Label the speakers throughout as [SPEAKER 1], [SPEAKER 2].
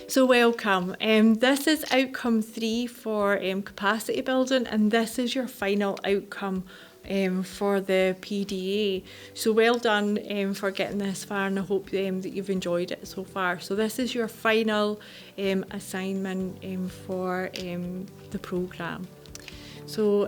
[SPEAKER 1] So welcome. This is outcome 3 for capacity building, and this is your final outcome for the PDA. So well done for getting this far, and I hope that you've enjoyed it so far. So this is your final assignment for the programme. So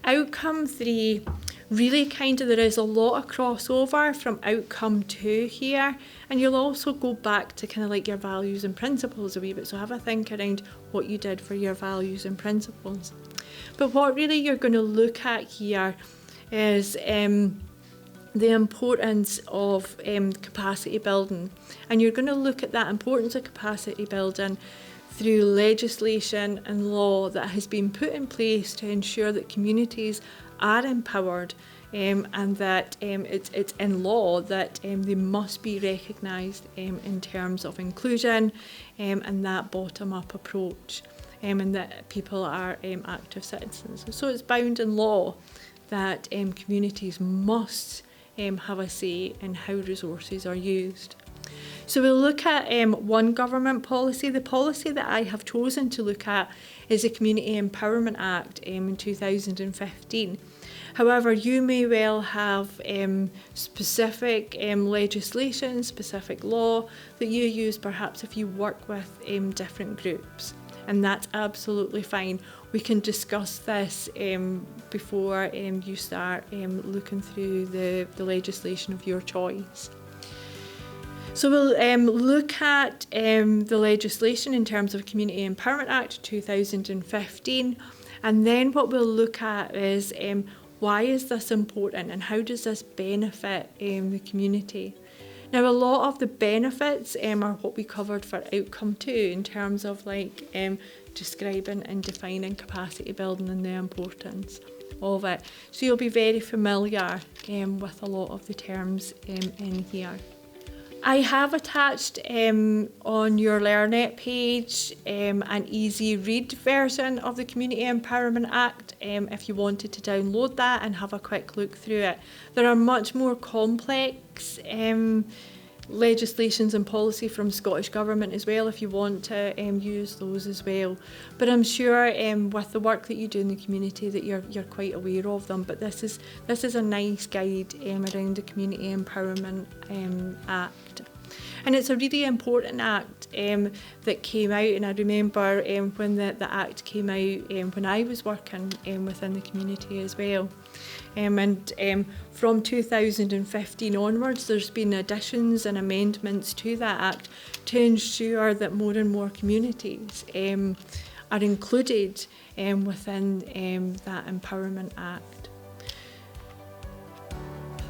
[SPEAKER 1] outcome 3, really there is a lot of crossover from outcome 2 here, and you'll also go back to like your values and principles a wee bit. So have a think around what you did for your values and principles. But what really you're going to look at here is the importance of capacity building, and you're going to look at that importance of capacity building through legislation and law that has been put in place to ensure that communities are empowered, and that it's in law that they must be recognised in terms of inclusion and that bottom-up approach, and that people are active citizens. So it's bound in law that communities must have a say in how resources are used. So we'll look at one government policy. The policy that I have chosen to look at is the Community Empowerment Act in 2015. However, you may well have specific legislation, specific law that you use perhaps if you work with different groups, and that's absolutely fine. We can discuss this before you start looking through the legislation of your choice. So we'll look at the legislation in terms of Community Empowerment Act 2015, and then what we'll look at is why is this important and how does this benefit the community. Now, a lot of the benefits are what we covered for outcome 2 in terms of describing and defining capacity building and the importance of it. So you'll be very familiar with a lot of the terms in here. I have attached on your LearnNet page an easy read version of the Community Empowerment Act if you wanted to download that and have a quick look through it. There are much more complex legislations and policy from Scottish Government as well if you want to use those as well. But I'm sure with the work that you do in the community that you're quite aware of them. But this is a nice guide around the Community Empowerment Act. And it's a really important act that came out, and I remember when the act came out when I was working within the community as well. And from 2015 onwards, there's been additions and amendments to that act to ensure that more and more communities are included within that Empowerment Act.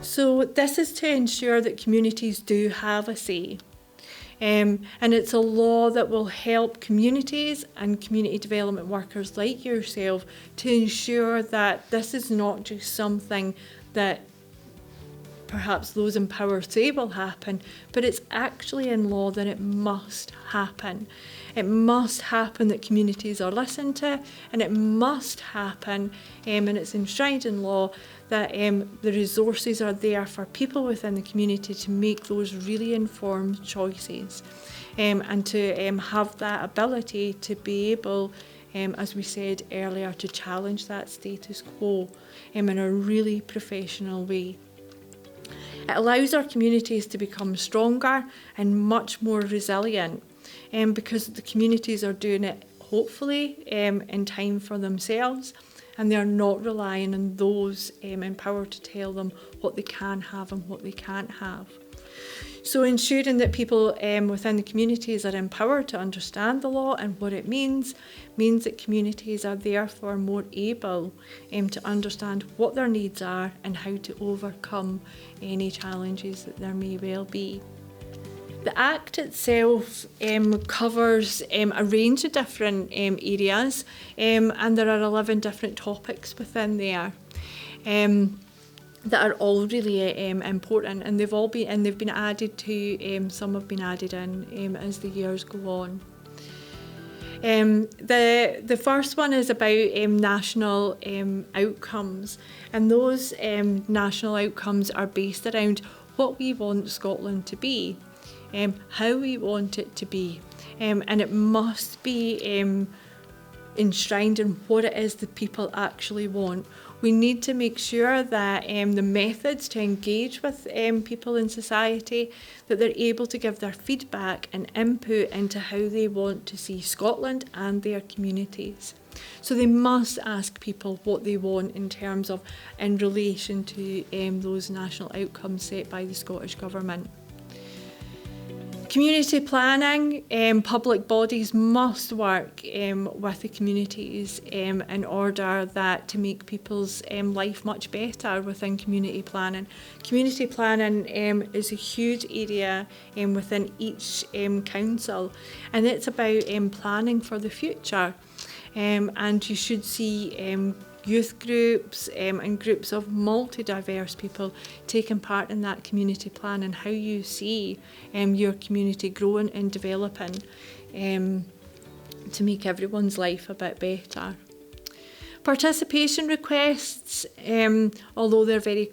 [SPEAKER 1] So this is to ensure that communities do have a say. And it's a law that will help communities and community development workers like yourself to ensure that this is not just something that perhaps those in power say will happen, but it's actually in law that it must happen. It must happen that communities are listened to, and it must happen, and it's enshrined in law, that the resources are there for people within the community to make those really informed choices, and to have that ability to be able, as we said earlier, to challenge that status quo in a really professional way. It allows our communities to become stronger and much more resilient, because the communities are doing it hopefully in time for themselves, and they're not relying on those in power to tell them what they can have and what they can't have. So ensuring that people within the communities are empowered to understand the law and what it means that communities are therefore more able to understand what their needs are and how to overcome any challenges that there may well be. The Act itself covers a range of different areas, and there are 11 different topics within there that are all really important, and they've been added to. Some have been added in as the years go on. The first one is about national outcomes, and those national outcomes are based around what we want Scotland to be. how we want it to be, and it must be enshrined in what it is the people actually want. We need to make sure that the methods to engage with people in society, that they're able to give their feedback and input into how they want to see Scotland and their communities. So they must ask people what they want in relation to those national outcomes set by the Scottish Government. Community planning, public bodies must work with the communities in order to make people's life much better within community planning. Community planning is a huge area within each council, and it's about planning for the future. And you should see youth groups and groups of multi-diverse people taking part in that community plan, and how you see your community growing and developing to make everyone's life a bit better. Participation requests, although they're very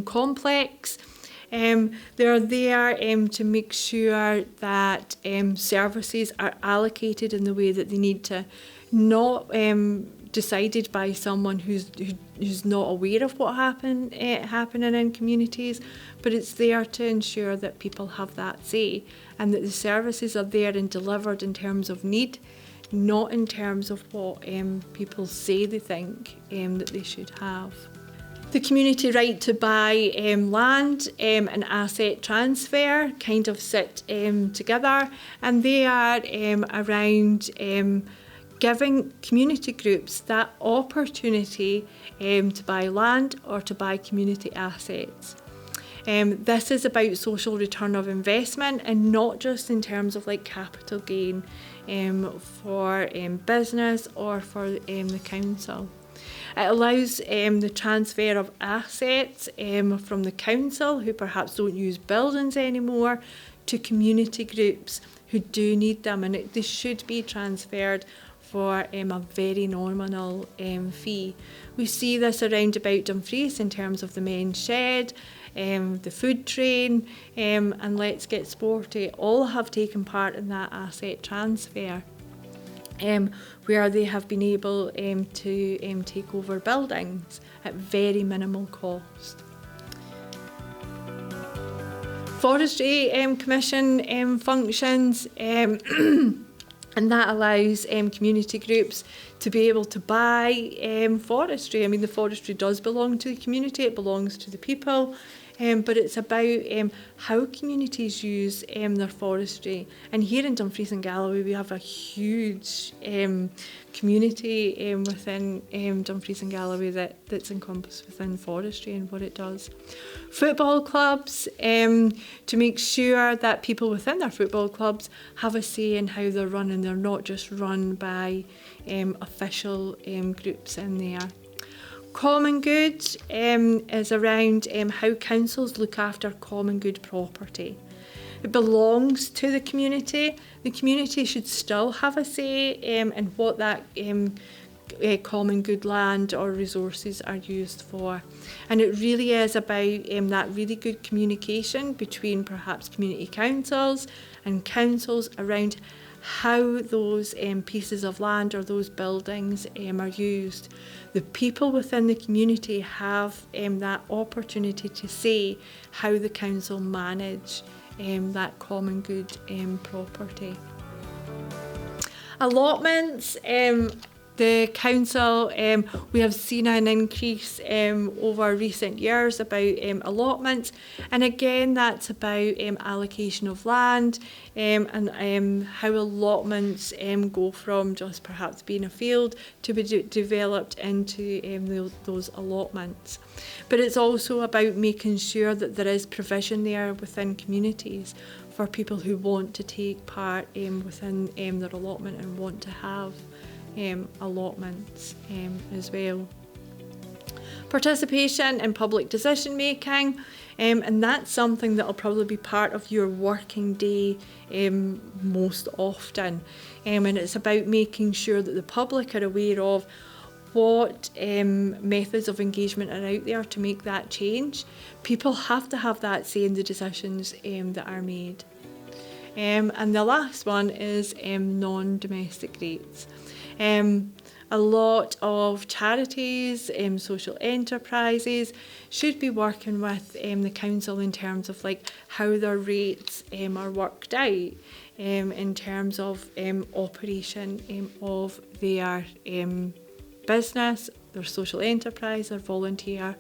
[SPEAKER 1] complex, they're there to make sure that services are allocated in the way that they need to, not decided by someone who's not aware of what happening in communities, but it's there to ensure that people have that say, and that the services are there and delivered in terms of need, not in terms of what people say they think that they should have. The community right to buy land and asset transfer kind of sit together, and they are around giving community groups that opportunity to buy land or to buy community assets. This is about social return of investment, and not just in terms of like capital gain for business or for the council. It allows the transfer of assets from the council, who perhaps don't use buildings anymore, to community groups who do need them, and they should be transferred for a very nominal fee. We see this around about Dumfries in terms of the men's shed, the food train, and Let's Get Sporty all have taken part in that asset transfer, where they have been able to take over buildings at very minimal cost. Forestry Commission functions, and that allows community groups to be able to buy forestry. I mean, the forestry does belong to the community, it belongs to the people, but it's about how communities use their forestry. And here in Dumfries and Galloway, we have a huge community within Dumfries and Galloway that's encompassed within forestry and what it does. Football clubs, to make sure that people within their football clubs have a say in how they're run, and they're not just run by official groups in there. Common good is around how councils look after common good property. It belongs to the community. The community should still have a say in what that common good land or resources are used for. And it really is about that really good communication between perhaps community councils and councils around how those pieces of land or those buildings are used. The people within the community have that opportunity to say how the council manage that common good property. Allotments. The council, we have seen an increase over recent years about allotments, and again that's about allocation of land and how allotments go from just perhaps being a field to be developed into those allotments. But it's also about making sure that there is provision there within communities for people who want to take part within their allotment and want to have allotments as well. Participation in public decision making, and that's something that will probably be part of your working day most often, and it's about making sure that the public are aware of what methods of engagement are out there to make that change. People have to have that say in the decisions that are made. And the last one is non-domestic rates. A lot of charities, social enterprises should be working with the council in terms of like how their rates are worked out in terms of operation of their business, their social enterprise, their volunteer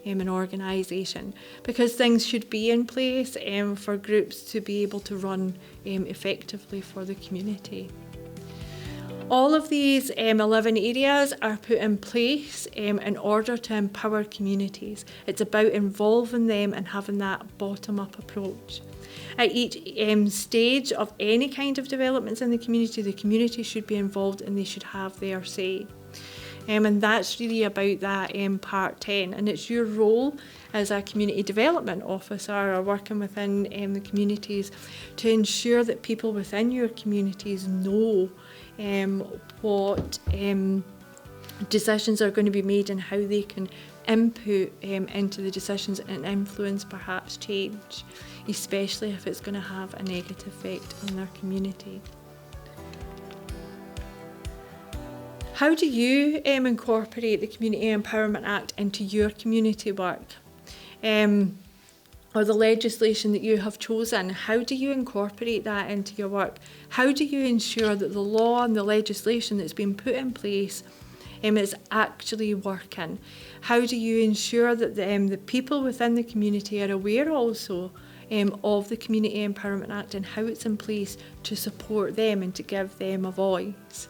[SPEAKER 1] and organisation, because things should be in place for groups to be able to run effectively for the community. All of these 11 areas are put in place in order to empower communities. It's about involving them and having that bottom-up approach. At each stage of any kind of developments in the community should be involved and they should have their say. And that's really about that part 10, and it's your role as a community development officer or working within the communities to ensure that people within your communities know what decisions are going to be made and how they can input into the decisions and influence perhaps change, especially if it's going to have a negative effect on their community. How do you incorporate the Community Empowerment Act into your community work? Or the legislation that you have chosen, how do you incorporate that into your work? How do you ensure that the law and the legislation that's been put in place is actually working? How do you ensure that the people within the community are aware also of the Community Empowerment Act and how it's in place to support them and to give them a voice?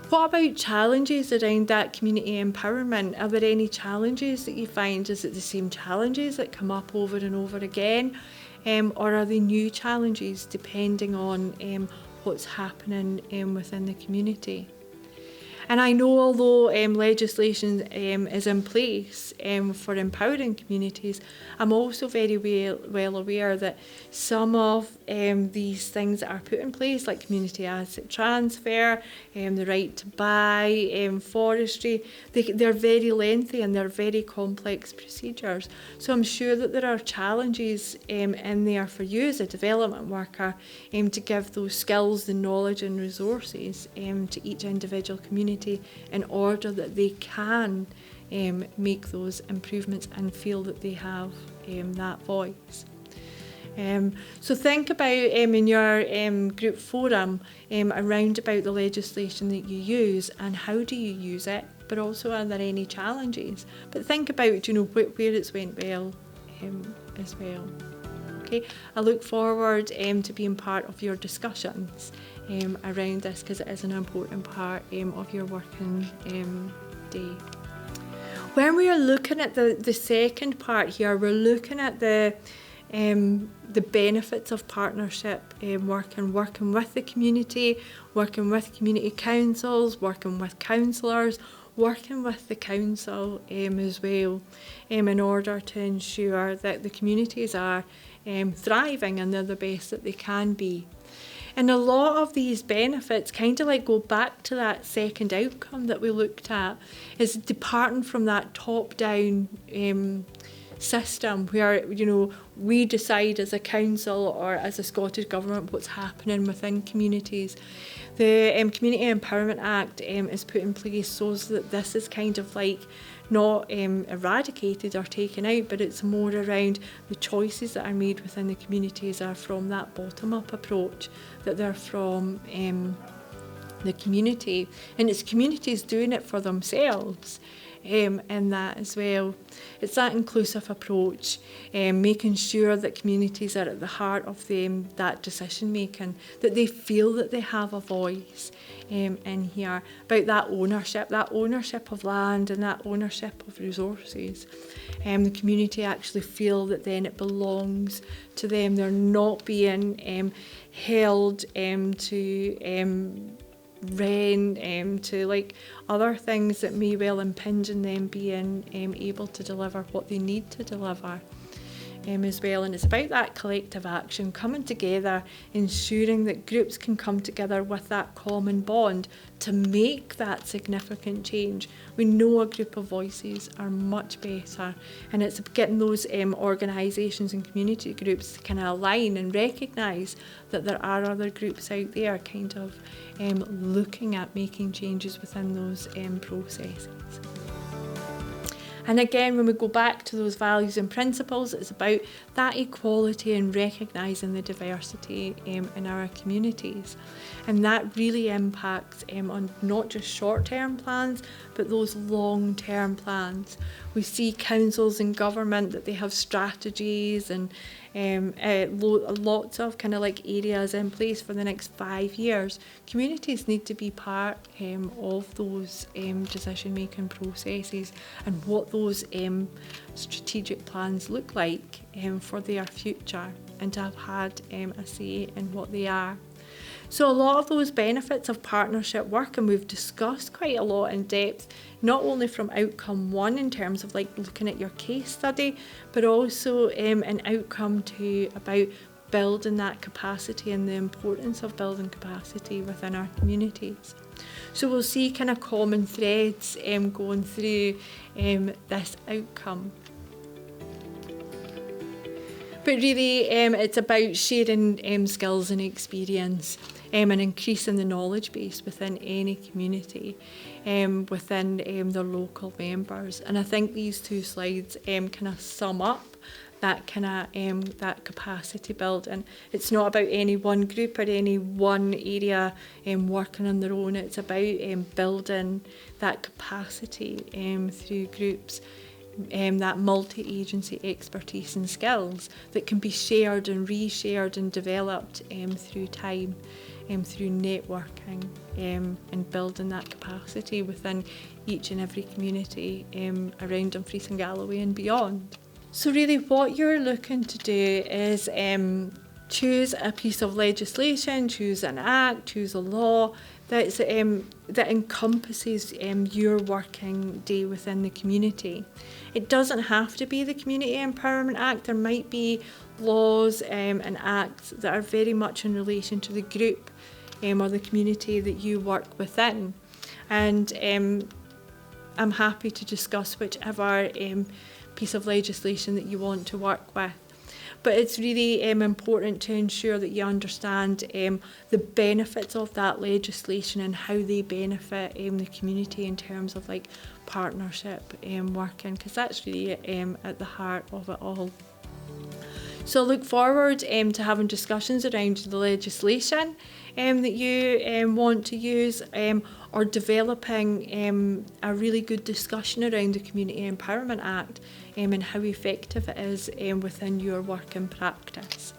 [SPEAKER 1] What about challenges around that community empowerment? Are there any challenges that you find? Is it the same challenges that come up over and over again? Or are they new challenges depending on what's happening within the community? And I know although legislation is in place for empowering communities, I'm also very well aware that some of these things that are put in place, like community asset transfer, the right to buy, forestry, they're very lengthy and they're very complex procedures. So I'm sure that there are challenges in there for you as a development worker to give those skills, the knowledge and resources to each individual community in order that they can make those improvements and feel that they have that voice. So think about in your group forum around about the legislation that you use and how do you use it, but also are there any challenges? But think about where it's went well as well. Okay, I look forward to being part of your discussions around this because it is an important part of your working day. When we are looking at the second part here, we're looking at the benefits of partnership, working with the community, working with community councils, working with councillors, working with the council as well, in order to ensure that the communities are thriving and they're the best that they can be. And a lot of these benefits kind of like go back to that second outcome that we looked at, is departing from that top-down system where we decide as a council or as a Scottish Government what's happening within communities. The Community Empowerment Act is put in place so that this is kind of like not eradicated or taken out, but it's more around the choices that are made within the communities are from that bottom-up approach, that they're from the community, and it's communities doing it for themselves. In that as well. It's that inclusive approach, making sure that communities are at the heart of that decision making, that they feel that they have a voice in here, about that ownership of land and that ownership of resources. The community actually feel that then it belongs to them. They're not being held to rent, to like other things that may well impinge on them being able to deliver what they need to deliver. as well, and it's about that collective action, coming together, ensuring that groups can come together with that common bond to make that significant change. We know a group of voices are much better, and it's getting those organisations and community groups to kind of align and recognise that there are other groups out there kind of looking at making changes within those processes. And again, when we go back to those values and principles, it's about that equality and recognising the diversity in our communities. And that really impacts on not just short-term plans, but those long-term plans. We see councils and government that they have strategies and lots of kind of like areas in place for the next 5 years. Communities need to be part of those decision-making processes and what those strategic plans look like for their future, and to have had a say in what they are. So a lot of those benefits of partnership work, and we've discussed quite a lot in depth, not only from outcome 1 in terms of like looking at your case study, but also an outcome 2 about building that capacity and the importance of building capacity within our communities. So we'll see kind of common threads going through this outcome. But really it's about sharing skills and experience and increasing the knowledge base within any community, within their local members. And I think these 2 slides kind of sum up that kind of that capacity building. It's not about any one group or any one area working on their own. It's about building that capacity through groups. That multi-agency expertise and skills that can be shared and reshared and developed through time, through networking and building that capacity within each and every community around Dumfries and Galloway and beyond. So really what you're looking to do is choose a piece of legislation, choose an act, choose a law that encompasses your working day within the community. It doesn't have to be the Community Empowerment Act. There might be laws and acts that are very much in relation to the group or the community that you work within. And I'm happy to discuss whichever piece of legislation that you want to work with. But it's really important to ensure that you understand the benefits of that legislation and how they benefit the community in terms of like partnership working, because that's really at the heart of it all. So I look forward to having discussions around the legislation that you want to use, or developing a really good discussion around the Community Empowerment Act and how effective it is within your work and practice.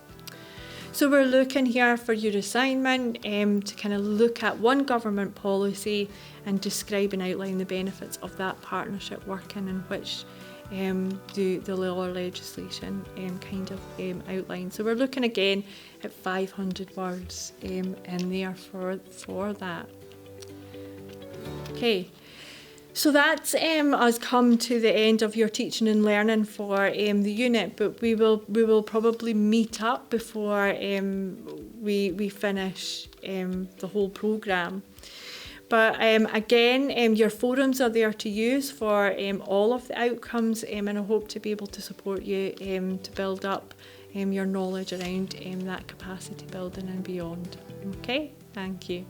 [SPEAKER 1] So we're looking here for your assignment to kind of look at one government policy and describe and outline the benefits of that partnership working, in which the law or legislation kind of outline. So we're looking again at 500 words in there for that. Okay, so that's us come to the end of your teaching and learning for the unit, but we will probably meet up before we finish the whole programme. But again, your forums are there to use for all of the outcomes, and I hope to be able to support you to build up your knowledge around that capacity building and beyond. Okay, thank you.